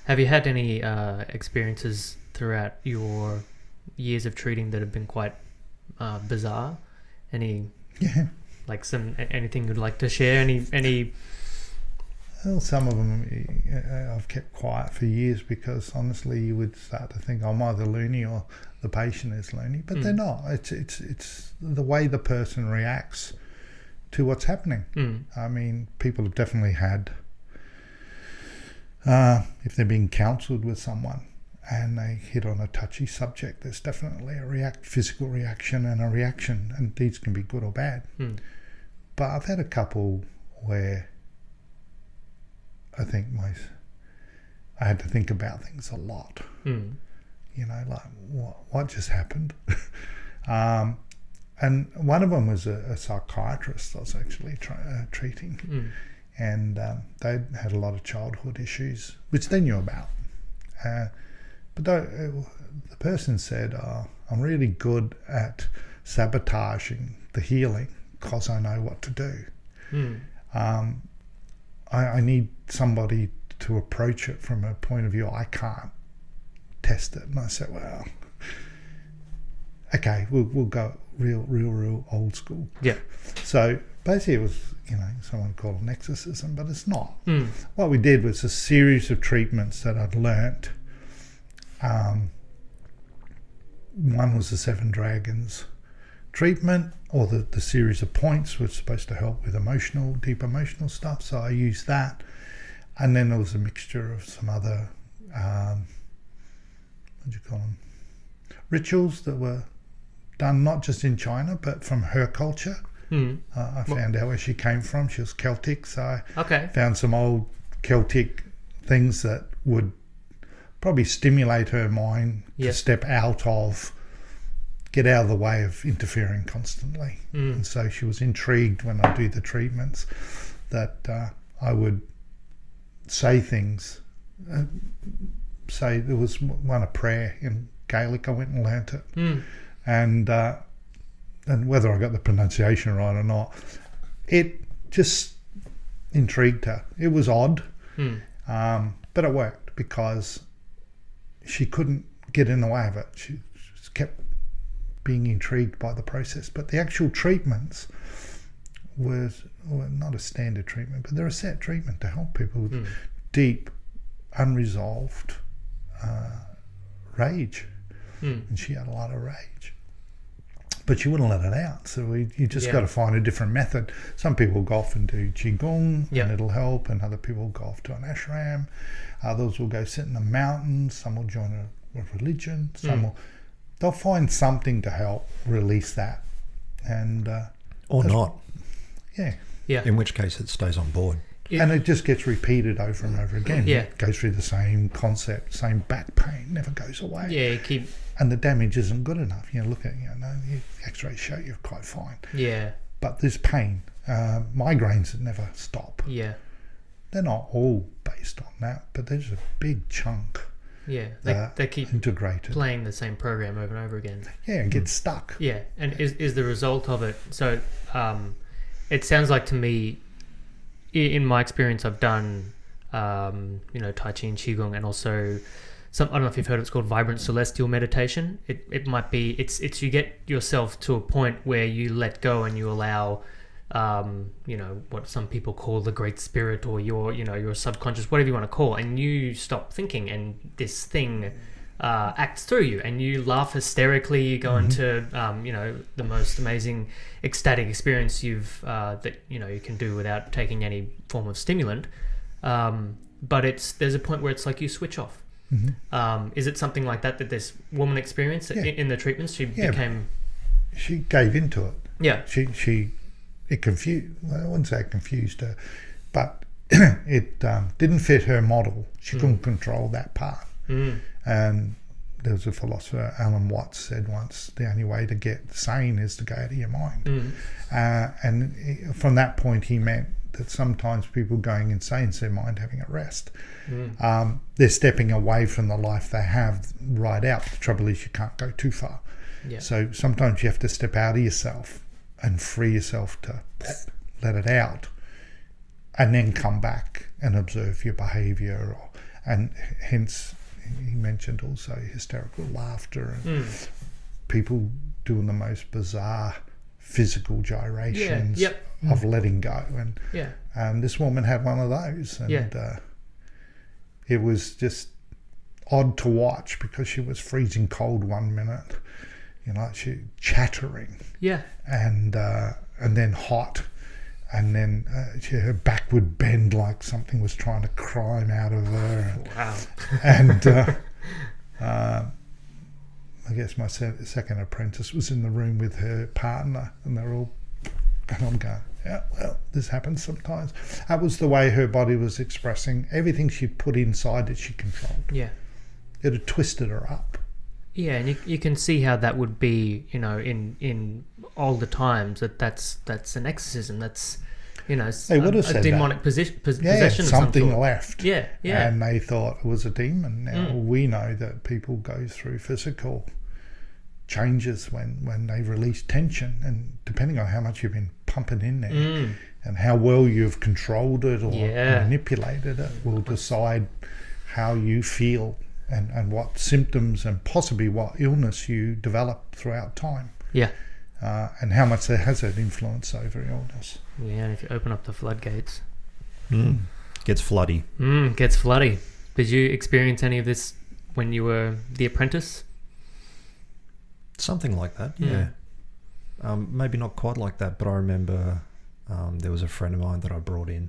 Have you had any experiences throughout your years of treating that have been quite bizarre? Any, like anything you'd like to share? Any? Well, some of them I've kept quiet for years because honestly, you would start to think I'm either loony or the patient is loony, but they're not. It's the way the person reacts to what's happening. I mean, people have definitely had, if they're being counselled with someone and they hit on a touchy subject, there's definitely a physical reaction and a reaction, and these can be good or bad. But I've had a couple where I think I had to think about things a lot. You know, like what just happened? And one of them was a psychiatrist I was actually treating, and they had a lot of childhood issues, which they knew about. But the person said, I'm really good at sabotaging the healing because I know what to do. I need somebody to approach it from a point of view I can't test it. And I said, well, okay, we'll go real old school. Yeah. So basically it was, someone called an exorcism, but it's not. What we did was a series of treatments that I'd learnt. One was the 7 Dragons treatment, or the series of points was supposed to help with deep emotional stuff, so I used that. And then there was a mixture of some other rituals that were done not just in China but from her culture. I found out where she came from. She was Celtic, so I found some old Celtic things that would probably stimulate her mind to get out of the way of interfering constantly. And so she was intrigued when I do the treatments that I would say things. Say there was one, a prayer in Gaelic. I went and learnt it. And whether I got the pronunciation right or not, it just intrigued her. It was odd, but it worked because she couldn't get in the way of it. She just kept being intrigued by the process. But the actual treatments were not a standard treatment, but they're a set treatment to help people with deep, unresolved rage. And she had a lot of rage, but she wouldn't let it out. So you just got to find a different method. Some people go off and do qigong and it'll help, and other people go off to an ashram. Others will go sit in the mountains. Some will join a religion. They'll find something to help release that, and or not. Yeah. In which case it stays on board. And it just gets repeated over and over again. It goes through the same concept, same back pain, never goes away. And the damage isn't good enough. Look at the X-rays show you're quite fine. But there's pain, migraines that never stop. They're not all based on that, but there's a big chunk. They keep integrated, playing the same program over and over again. And get stuck. And is the result of it? So it sounds like to me, in my experience, I've done Tai Chi and Qigong, and also I don't know if you've heard, it's called vibrant celestial meditation. It might be it's you get yourself to a point where you let go and you allow what some people call the great spirit, or your subconscious, whatever you want to call, and you stop thinking, and this thing acts through you, and you laugh hysterically. You go into the most amazing ecstatic experience that you can do without taking any form of stimulant. But there's a point where it's like you switch off. Is it something like that this woman experienced in the treatments? She gave into it. It confused. Well, I wouldn't say it confused her, but it didn't fit her model. She couldn't control that part. And there was a philosopher, Alan Watts, said once, the only way to get sane is to go out of your mind. And from that point, he meant that sometimes people going insane is their mind having a rest. They're stepping away from the life they have right out. The trouble is you can't go too far. So sometimes you have to step out of yourself and free yourself to let it out, and then come back and observe your behaviour and hence he mentioned also hysterical laughter and people doing the most bizarre physical gyrations of letting go, and this woman had one of those, and it was just odd to watch because she was freezing cold one minute, she chattering, and then hot, and then her back would bend like something was trying to climb out of her. Wow. And I guess my second apprentice was in the room with her partner, and they're all, and I'm going, yeah, well, this happens sometimes. That was the way her body was expressing everything she put inside that she controlled. Yeah. It had twisted her up. Yeah, and you can see how that would be, in older times, that's an exorcism. That's, they would have a said demonic possession of some something sort. left. Yeah. And they thought it was a demon. Now we know that people go through physical changes when they release tension, and depending on how much you've been pumping in there and how well you've controlled it or manipulated it will decide how you feel and what symptoms and possibly what illness you develop throughout time. Yeah. And how much there has an influence over illness. Yeah, and if you open up the floodgates. Gets floody. Gets floody. Did you experience any of this when you were the apprentice? Something like that, yeah. Maybe not quite like that, but I remember there was a friend of mine that I brought in.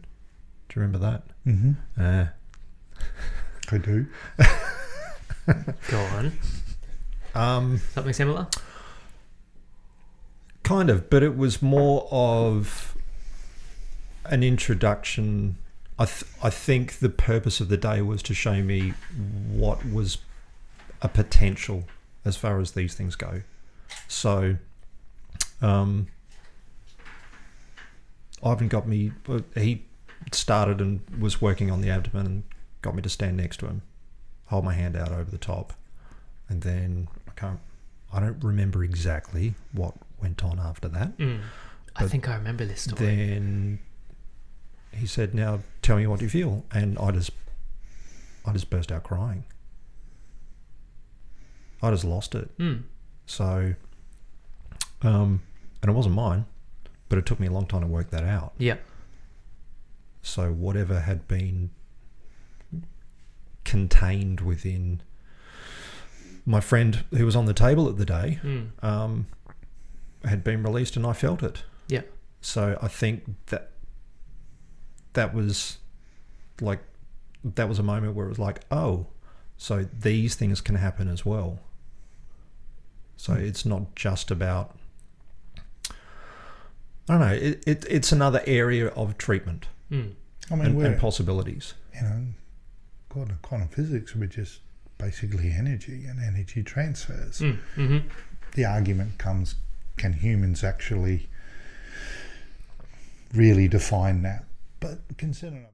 Do you remember that? Mm-hmm. I do. Go on. Something similar? Kind of, but it was more of an introduction. I think the purpose of the day was to show me what was a potential as far as these things go. So, Ivan got me, he started and was working on the abdomen and got me to stand next to him, hold my hand out over the top, and then I don't remember exactly what went on after that. I think I remember this story. Then he said, now tell me what you feel. And I just burst out crying. I just lost it. So, and it wasn't mine, but it took me a long time to work that out. Yeah. So whatever had been contained within my friend who was on the table at the day had been released, and I felt it. Yeah. So I think that was a moment where it was like, oh, so these things can happen as well. So it's not just about, I don't know, it's another area of treatment and possibilities. Quantum physics, which is basically energy and energy transfers. The argument comes, can humans actually really define that? But consider